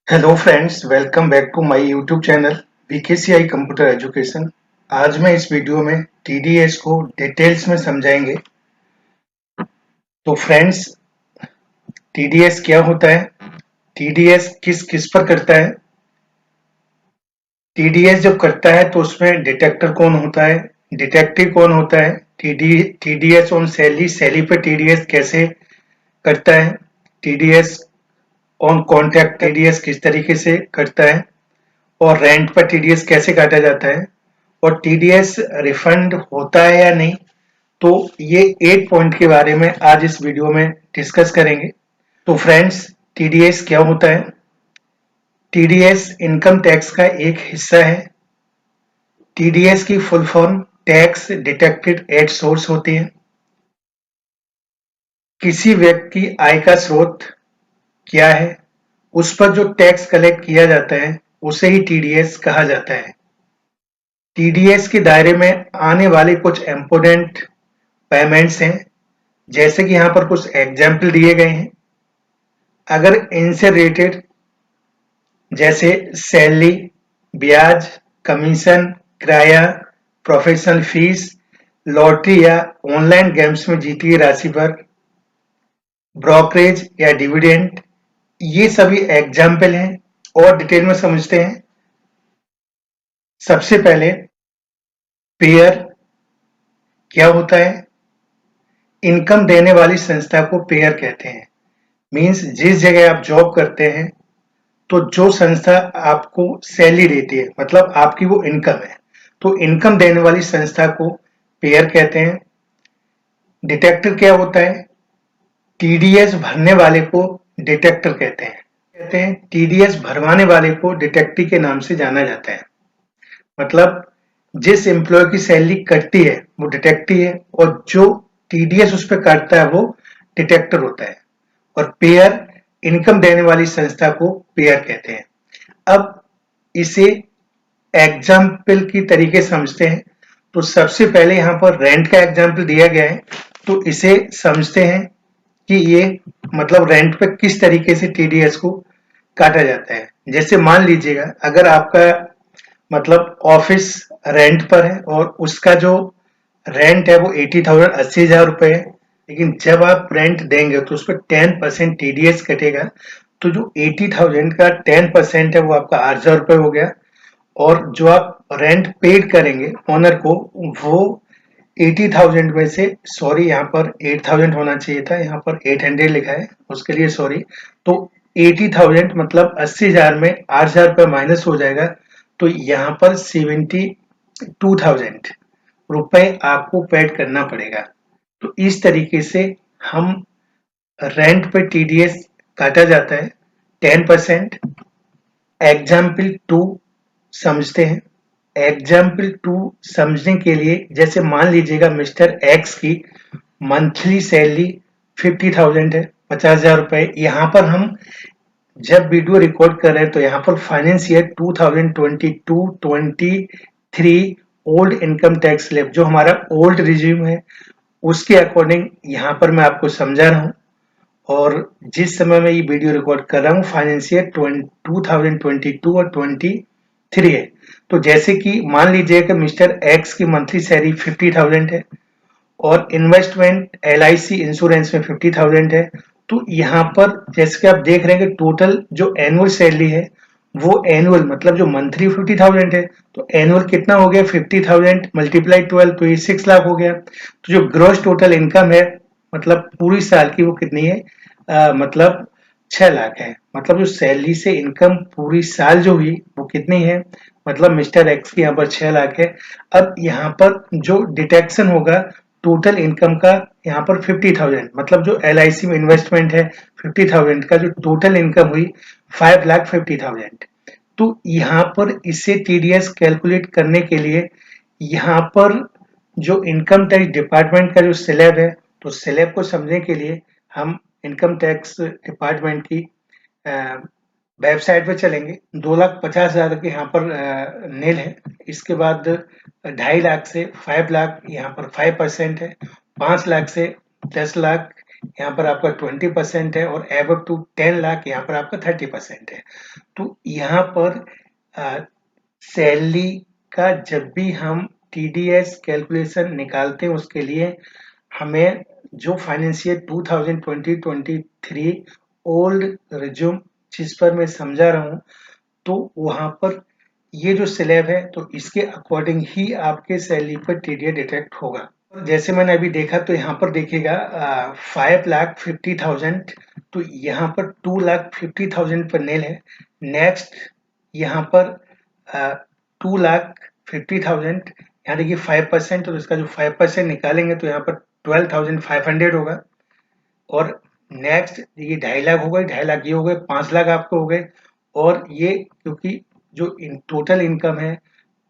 Hello friends, welcome back to my YouTube channel VKCI computer education. आज मैं इस video में टीडीएस को डिटेल्स में समझाएंगे। तो फ्रेंड्स, टीडीएस क्या होता है, टीडीएस किस किस पर करता है, टीडीएस जब करता है तो उसमें डिटेक्टर कौन होता है, डिटेक्टिव कौन होता है, टीडीएस ऑन सैलरी, सैलरी पर टीडीएस कैसे करता है, टीडीएस ऑन कॉन्ट्रैक्ट टीडीएस किस तरीके से करता है, और रेंट पर टीडीएस कैसे काटा जाता है, और टीडीएस रिफंड होता है या नहीं। तो ये 8 पॉइंट के बारे में आज इस वीडियो में डिस्कस करेंगे। तो फ्रेंड्स, टीडीएस क्या होता है? टीडीएस इनकम टैक्स का एक हिस्सा है। टीडीएस की full form tax detected at source होती है। किसी व्यक्ति की आय का स्रोत क्या है, उस पर जो टैक्स कलेक्ट किया जाता है उसे ही टीडीएस कहा जाता है। टीडीएस के दायरे में आने वाले कुछ इम्पोर्टेंट पेमेंट्स हैं, जैसे कि यहाँ पर कुछ एग्जाम्पल दिए गए हैं। अगर इनसे रिलेटेड जैसे सैलरी, ब्याज, कमीशन, किराया, प्रोफेशनल फीस, लॉटरी या ऑनलाइन गेम्स में जीती हुई राशि पर ब्रोकरेज या डिविडेंड, ये सभी एग्जाम्पल हैं। और डिटेल में समझते हैं। सबसे पहले पेयर क्या होता है? इनकम देने वाली संस्था को पेयर कहते हैं। मीन्स जिस जगह आप जॉब करते हैं तो जो संस्था आपको सैलरी देती है, मतलब आपकी वो इनकम है, तो इनकम देने वाली संस्था को पेयर कहते हैं। डिटेक्टर क्या होता है? टीडीएस भरने वाले को डिटेक्टर कहते हैं टीडीएस भरवाने वाले को डिटेक्टिव के नाम से जाना जाता है। मतलब जिस एम्प्लॉय की सैलरी कटती है वो डिटेक्टिव है, और जो टीडीएस उस पर काटता है वो डिटेक्टर होता है। और पेयर इनकम देने वाली संस्था को पेयर कहते हैं। अब इसे एग्जाम्पल की तरीके समझते हैं। तो सबसे पहले यहाँ पर रेंट का एग्जाम्पल दिया गया है, तो इसे समझते हैं कि ये मतलब रेंट पे किस तरीके से टीडीएस को काटा जाता है। जैसे मान लीजिएगा, अगर आपका मतलब ऑफिस रेंट पर है और उसका जो रेंट है वो 80,000 80,000 रुपए है, लेकिन जब आप रेंट देंगे तो उस पर 10% टीडीएस कटेगा। तो जो 80,000 का 10% है वो आपका 8,000 रुपए हो गया। और जो आप रेंट पेड करेंगे ओनर को, वो 80,000 में से, सॉरी यहाँ पर 8,000 होना चाहिए था, यहाँ पर 800 लिखा है, उसके लिए सॉरी। तो 80,000 मतलब 80,000 में 8,000 रुपये माइनस हो जाएगा। तो यहाँ पर 72,000 रुपए आपको पेड करना पड़ेगा। तो इस तरीके से हम रेंट पे टीडीएस काटा जाता है 10%। एग्जाम्पल टू समझते हैं। एग्जाम्पल टू समझने के लिए, जैसे मान लीजिएगा मिस्टर एक्स की मंथली सैलरी 50,000 है, 50,000 रुपए। यहाँ पर हम जब वीडियो रिकॉर्ड कर रहे हैं तो यहाँ पर finance year 2022-23 old income tax slab, जो हमारा ओल्ड रिज्यूम है, उसके अकॉर्डिंग यहाँ पर मैं आपको समझा रहा हूँ। और जिस समय मैं ये वीडियो रिकॉर्ड कर रहा हूँ फाइनेंशियल 2022 और 23 है। तो जैसे कि मान लीजिए कि मिस्टर एक्स की मंथली सैलरी 50,000 है और इन्वेस्टमेंट एलआईसी इंश्योरेंस में 50,000 है। तो यहाँ पर जैसे कि आप देख रहे हैं कि टोटल जो एनुअल सैलरी है वो एनुअल मतलब जो मंथली 50,000 है, तो एनुअल कितना हो गया? 50,000 मल्टीप्लाई 12, तो ये 6 लाख हो गया। तो जो ग्रॉस टोटल इनकम है मतलब पूरी साल की, वो कितनी है? मतलब 6 लाख है। मतलब जो सैलरी से इनकम पूरी साल जो हुई वो कितनी है? मतलब मिस्टर एक्स की यहाँ पर 6 लाख है। अब यहाँ पर जो डिटेक्शन होगा टोटल इनकम का, यहाँ पर 50,000 मतलब जो एलआईसी में इन्वेस्टमेंट है 50,000 का, जो टोटल इनकम हुई 5,50,000। तो यहाँ पर इसे टीडीएस कैलकुलेट करने के लिए यहाँ पर जो इनकम टैक्स डिपार्टमेंट का जो स्लैब है, तो स्लैब को समझने के लिए हम इनकम टैक्स डिपार्टमेंट की वेबसाइट पे चलेंगे। 2,50,000 के यहाँ पर नील है। इसके बाद 2.5 लाख से 5 लाख यहाँ पर 5% है। 5 लाख से 10 लाख यहाँ पर आपका 20% है, और एबव टू 10 लाख यहाँ पर आपका 30% है। तो यहाँ पर सैलरी का जब भी हम टीडीएस कैलकुलेशन निकालते हैं, उसके लिए हमें जो फाइनेंशियल 2020-23 ओल्ड रिज्यूम जिस पर मैं समझा रहा हूँ, तो वहां पर ये जो स्लैब है, तो इसके अकॉर्डिंग ही आपके सैलरी पर टीडीएस डिटेक्ट होगा। जैसे मैंने अभी देखा, तो यहाँ पर देखिएगा 5,50,000, तो यहाँ पर 2,50,000 पर नेल है। नेक्स्ट यहाँ पर 2,50,000, यहाँ देखिए 5%, तो इसका जो 5% निकालेंगे तो यहाँ पर 12,500 होगा। और नेक्स्ट ये 2.5 लाख हो गए, 2.5 लाख ये हो गए, 5 लाख आपको हो गए। और ये क्योंकि जो टोटल इनकम है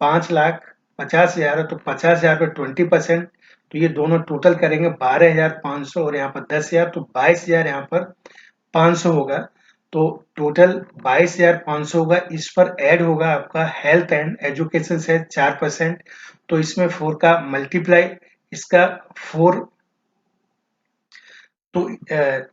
5,50,000 है, तो 50,000 पर 20%, तो ये दोनों टोटल करेंगे 12,500, और यहाँ पर 10,000, तो 22,000 यहाँ पर 500 होगा। तो टोटल 22,500 होगा। इस पर ऐड होगा आपका हेल्थ एंड एजुकेशन से 4%, तो इसमें 4 का मल्टीप्लाई, इसका 4, तो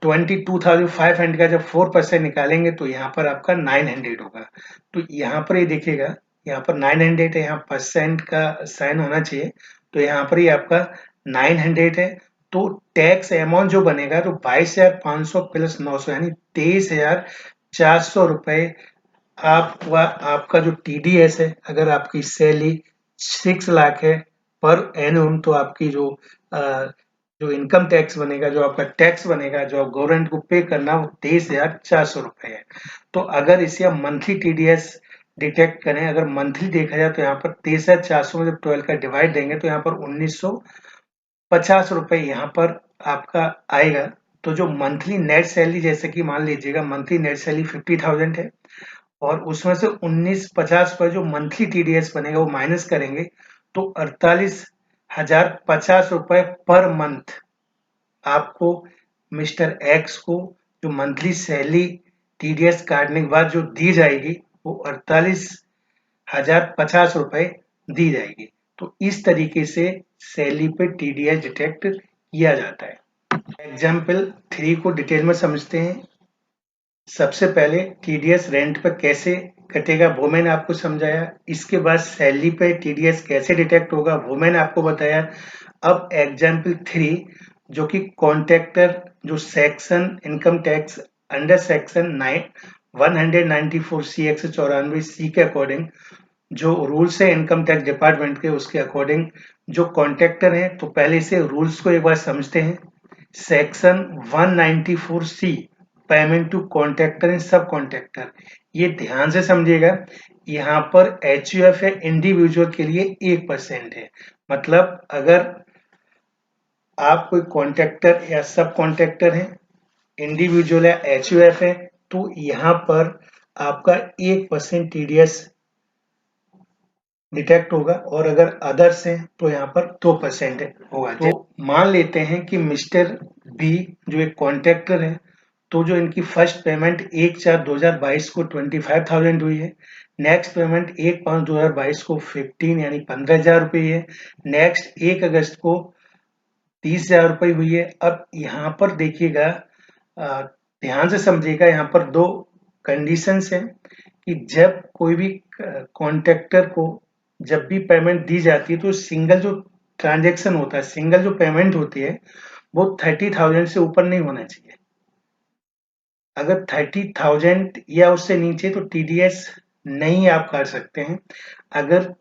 22,500 का जब 4% निकालेंगे तो यहाँ पर आपका 900 होगा। तो यहाँ पर ये देखिएगा, यहाँ पर 900 है, यहाँ परसेंट का साइन होना चाहिए, तो यहाँ पर ये आपका 900 है। तो टैक्स अमाउंट जो बनेगा, तो 22,500 प्लस 900 यानी 23,400 रुपए आपका जो टीडीएस है। अगर आपकी सैलरी 6 लाख है पर एनुम, तो आपकी जो इनकम टैक्स बनेगा, जो आपका टैक्स बनेगा, जो आप गवर्नमेंट को पे करना, वो 23,400 रुपए है। तो अगर इसे हम मंथली टीडीएस डिटेक्ट करें, अगर मंथली देखा जाए, तो यहाँ पर 23,400 में जब 12 का डिवाइड देंगे, तो यहाँ पर 1,950 रुपए यहाँ पर आपका आएगा। तो जो मंथली नेट सैलरी, जैसे कि मान लीजिएगा मंथली नेट सैलरी 50,000 है, और उसमें से 1950 पर जो मंथली टीडीएस बनेगा वो माइनस करेंगे, तो 48,050 रुपए पर मंथ आपको मिस्टर एक्स को जो मंथली सैलरी टीडीएस काटने के बाद जो दी जाएगी, वो 48,050 रुपए दी जाएगी। तो इस तरीके से सैलरी पे टीडीएस डिटेक्ट किया जाता है। एग्जाम्पल 3 को डिटेल में समझते हैं। सबसे पहले टीडीएस रेंट पर कैसे कटेगा वो मैंने आपको समझाया। इसके बाद सैलरी पे टीडीएस कैसे डिटेक्ट होगा वो मैंने आपको बताया। अब एग्जाम्पल 3, जो कि कॉन्ट्रैक्टर जो section income tax under section 194 सी 194 सी के अकॉर्डिंग जो रूल्स है इनकम टैक्स डिपार्टमेंट के, उसके अकॉर्डिंग जो कॉन्ट्रैक्टर हैं, तो पहले से रूल्स को एक बार समझते हैं। Section 194 c, payment to contractor and sub contractor, ये ध्यान से समझिएगा। यहाँ पर एचयूएफ है इंडिविजुअल के लिए 1% है। मतलब अगर आप कोई कॉन्ट्रैक्टर या सब कॉन्ट्रैक्टर हैं, इंडिविजुअल है, एचयूएफ है, तो यहाँ पर आपका 1% टीडीएस डिटेक्ट होगा, और अगर अदर्स हैं तो यहाँ पर 2% होगा। तो मान लेते हैं कि मिस्टर बी जो एक कॉन्ट्रैक्टर है, तो जो इनकी फर्स्ट पेमेंट 1/4/2022 को 25,000 हुई है। नेक्स्ट पेमेंट 1/5/2022 को 15 यानी 15,000 रुपये है। नेक्स्ट 1 अगस्त को 30,000 रुपये हुई है। अब यहाँ पर देखिएगा, ध्यान से समझिएगा, यहाँ पर 2 कंडीशंस हैं कि जब कोई भी कॉन्ट्रैक्टर को जब भी पेमेंट दी जाती है, तो सिंगल जो ट्रांजेक्शन होता है, सिंगल जो पेमेंट होती है, वो 30,000 से ऊपर नहीं होना चाहिए। अगर 30,000 या उससे नीचे, तो टीडीएस नहीं आप कर सकते हैं। अगर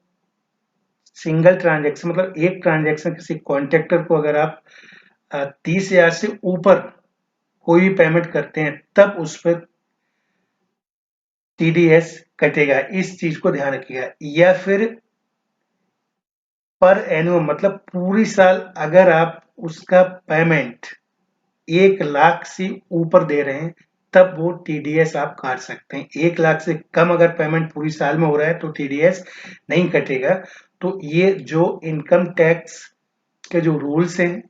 सिंगल ट्रांजेक्शन मतलब एक ट्रांजेक्शन किसी कॉन्ट्रैक्टर को अगर आप 30,000 से ऊपर कोई भी पेमेंट करते हैं, तब उस पर टीडीएस कटेगा। इस चीज को ध्यान रखिएगा। या फिर पर एनुअल मतलब पूरी साल अगर आप उसका पेमेंट 1 लाख से ऊपर दे रहे हैं, तब वो टीडीएस आप काट सकते हैं। 1 लाख से कम अगर पेमेंट पूरी साल में हो रहा है तो टीडीएस नहीं कटेगा। तो ये जो इनकम टैक्स के जो रूल्स हैं,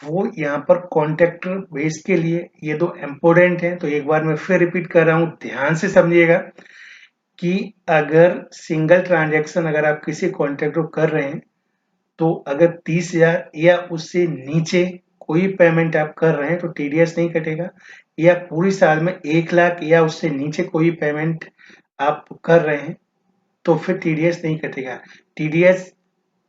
वो यहाँ पर कॉन्ट्रैक्टर बेस के लिए ये 2 इम्पोर्टेंट हैं। तो एक बार मैं फिर रिपीट कर रहा हूँ, ध्यान से समझिएगा कि अगर सिंगल ट्रांजैक्शन अगर आप किसी कॉन्ट्रैक्टर को कर रहे हैं, तो अगर 30,000 या उससे नीचे कोई पेमेंट आप कर रहे हैं तो टीडीएस नहीं कटेगा, या पूरी साल में 1 लाख या उससे नीचे कोई पेमेंट आप कर रहे हैं तो फिर टीडीएस नहीं कटेगा। टीडीएस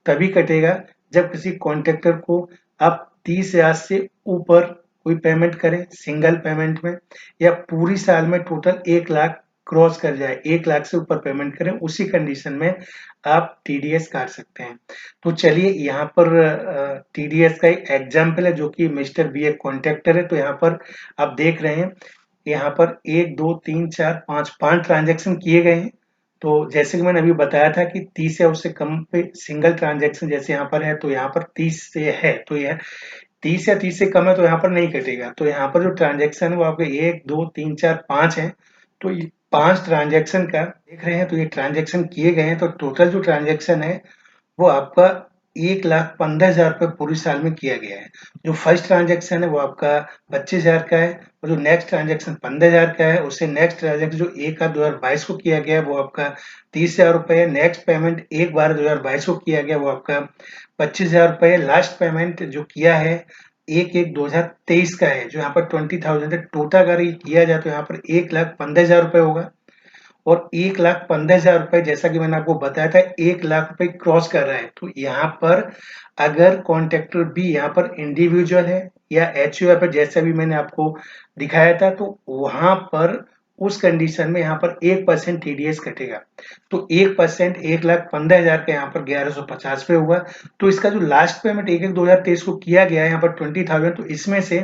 तभी कटेगा जब किसी कॉन्ट्रैक्टर को आप 30,000 से ऊपर कोई पेमेंट करें सिंगल पेमेंट में, या पूरी साल में टोटल 1 लाख क्रॉस कर जाए, 1 लाख से ऊपर पेमेंट करें, उसी कंडीशन में आप टीडीएस काट सकते हैं। तो चलिए यहाँ पर टीडीएस का एक एग्जाम्पल है जो कि मिस्टर बी एक कॉन्ट्रैक्टर है। तो यहाँ पर आप देख रहे हैं, यहाँ पर 1 2 3 4 5 ट्रांजैक्शन किए गए हैं। तो जैसे कि मैंने अभी बताया था कि 30 या उससे कम पे सिंगल ट्रांजैक्शन जैसे यहाँ पर है, तो यहाँ पर 30 से है तो यह 30 या 30 से कम है तो यहाँ पर नहीं कटेगा। तो यहाँ पर जो ट्रांजैक्शन है वो आपके 1 2 3 4 5 है। तो ये 5 ट्रांजैक्शन का देख रहे हैं, तो ये ट्रांजैक्शन किए गए हैं। तो टोटल जो ट्रांजैक्शन है वो आपका 1,15,000 रुपये पूरी साल में किया गया है। जो फर्स्ट ट्रांजैक्शन है वो आपका 25,000 का है, और जो नेक्स्ट ट्रांजैक्शन 15,000 का है, उससे नेक्स्ट ट्रांजैक्शन जो 1/8/2022 को किया गया है वो आपका 30,000 रुपये है। नेक्स्ट पेमेंट 1/12/2022 को किया गया वो आपका 25,000 रुपये है। लास्ट पेमेंट जो किया है 1/1/2023 का है, जो यहाँ पर 20,000 है। टोटल अगर ये किया जाए तो यहाँ पर 1,15,000 रुपये होगा, और 1,15,000 रुपए जैसा कि मैंने आपको बताया था 1 लाख रुपए क्रॉस कर रहा है। तो यहाँ पर अगर कॉन्ट्रैक्टर बी यहाँ पर इंडिविजुअल है या एचयूएफ है जैसा भी मैंने आपको दिखाया था, तो वहां पर उस कंडीशन में यहाँ पर 1% टीडीएस कटेगा। तो 1% 1,15,000 का यहाँ पर 1,150 पे हुआ। तो इसका जो लास्ट पेमेंट 1/1/2023 को किया गया है यहाँ पर 20,000, तो इसमें से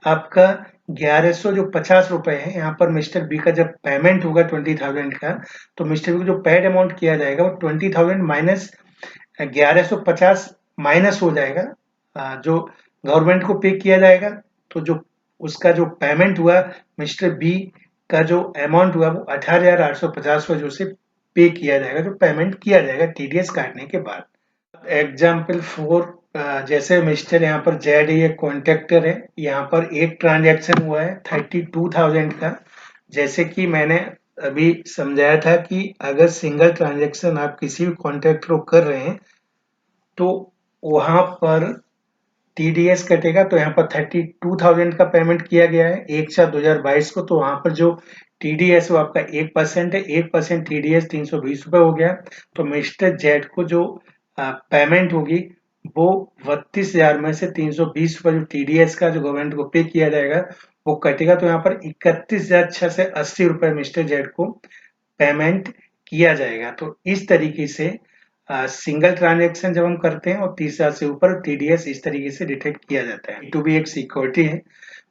आपका 1,100 जो 50 रुपए है यहाँ पर मिस्टर बी का जब पेमेंट होगा 20,000 का, तो मिस्टर बी को जो पेड अमाउंट किया जाएगा वो 20,000 माइनस 1,150 माइनस हो जाएगा, जो गवर्नमेंट को पे किया जाएगा। तो जो उसका जो पेमेंट हुआ मिस्टर बी का जो अमाउंट हुआ वो 18,850 हुआ, जो उसे पे किया जाएगा, जो पेमेंट किया जाएगा टीडीएस काटने के बाद। एग्जाम्पल 4, जैसे मिस्टर यहाँ पर जेड ये कॉन्ट्रैक्टर है, यहाँ पर एक ट्रांजैक्शन हुआ है 32,000 का। जैसे कि मैंने अभी समझाया था कि अगर सिंगल ट्रांजैक्शन आप किसी भी कॉन्ट्रैक्टर को कर रहे हैं तो वहां पर टीडीएस कटेगा। तो यहाँ पर 32,000 का पेमेंट किया गया है 1/4/2022 को, तो वहां पर जो टीडीएस वो आपका 1% है। 1% टीडीएस 320 रुपए हो गया। तो मिस्टर जेड को जो पेमेंट होगी वो 32,000 में से 320 रुपए जो टीडीएस का जो गवर्नमेंट को पे किया जाएगा वो कटेगा। तो यहाँ पर 31,680 रुपए मिस्टर जेड को पेमेंट किया जाएगा। तो इस तरीके से सिंगल ट्रांजैक्शन जब हम करते हैं और 30,000 से ऊपर टीडीएस इस तरीके से डिटेक्ट किया जाता है। टू भी एक सिक्योरिटी है,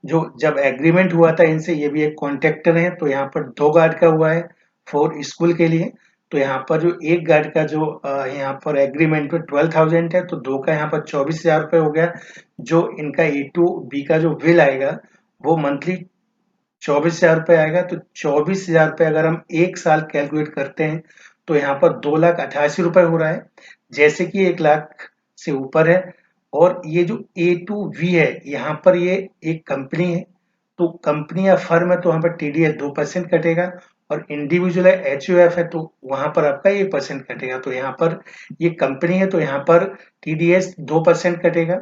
जो जब एग्रीमेंट हुआ था इनसे, ये भी एक कॉन्ट्रैक्टर है। तो यहाँ पर 2 गार्ड का हुआ है फॉर स्कूल के लिए। तो यहाँ पर जो एक गार्ड का जो यहाँ पर एग्रीमेंट में 12,000 है, तो 2 का यहाँ पर 24,000 रुपए हो गया। जो इनका E2B का जो बिल आएगा वो मंथली 24,000 रुपए आएगा। तो 24,000 रुपए अगर हम एक साल कैलकुलेट करते हैं तो यहाँ पर 2,88,000 रुपए हो रहा है, जैसे कि 1 लाख से ऊपर है। और ये जो A2V है यहाँ पर ये एक कंपनी है, तो कंपनी या फर्म है तो वहां पर टीडीएस 2% कटेगा, और इंडिविजुअल है एचयूएफ है तो वहां पर आपका 1% कटेगा। तो यहाँ पर ये कंपनी है तो यहाँ पर टीडीएस 2% कटेगा।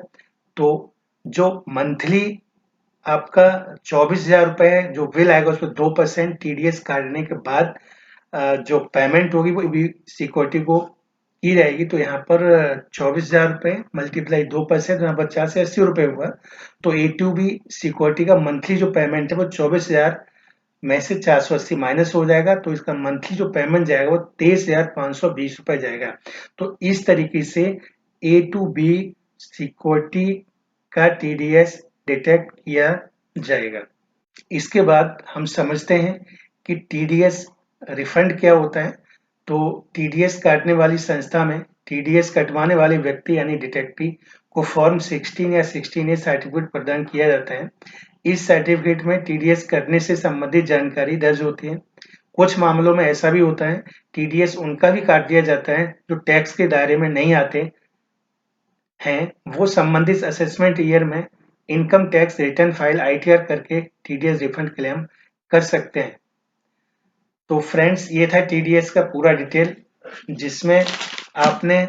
तो जो मंथली आपका 24,000 रुपए है जो बिल आएगा उसमें 2% टीडीएस काटने के बाद जो पेमेंट होगी वो भी सिक्योरिटी को की जाएगी। तो यहाँ पर 24,000 रुपए मल्टीप्लाई 2%, यहाँ पर 480 रुपए हुआ। तो A2B सिक्योरिटी का मंथली जो पेमेंट है वो 24,000 में से 480 माइनस हो जाएगा। तो इसका मंथली जो पेमेंट जाएगा वो 23,520 रुपए जाएगा। तो इस तरीके से A2B सिक्योरिटी का टीडीएस डिटेक्ट किया जाएगा। इसके बाद हम समझते हैं कि टीडीएस रिफंड क्या होता है। तो टीडीएस काटने वाली संस्था में टीडीएस कटवाने वाले व्यक्ति यानी डिटेक्टिव को फॉर्म 16 या 16A सर्टिफिकेट प्रदान किया जाता है। इस सर्टिफिकेट में टीडीएस कटने से संबंधित जानकारी दर्ज होती है। कुछ मामलों में ऐसा भी होता है टीडीएस उनका भी काट दिया जाता है जो टैक्स के दायरे में नहीं आते हैं, वो संबंधित असेसमेंट ईयर में income tax return file ITR करके टीडीएस रिफंड क्लेम कर सकते हैं। तो फ्रेंड्स ये था टीडीएस का पूरा डिटेल, जिसमें आपने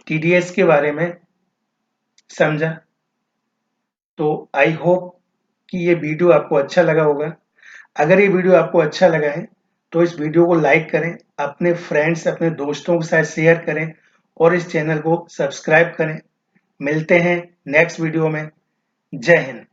टीडीएस के बारे में समझा। तो आई होप कि ये वीडियो आपको अच्छा लगा होगा। अगर ये वीडियो आपको अच्छा लगा है तो इस वीडियो को लाइक करें, अपने फ्रेंड्स, अपने दोस्तों के साथ शेयर करें और इस चैनल को सब्सक्राइब करें। मिलते हैं नेक्स्ट वीडियो में। जय हिंद।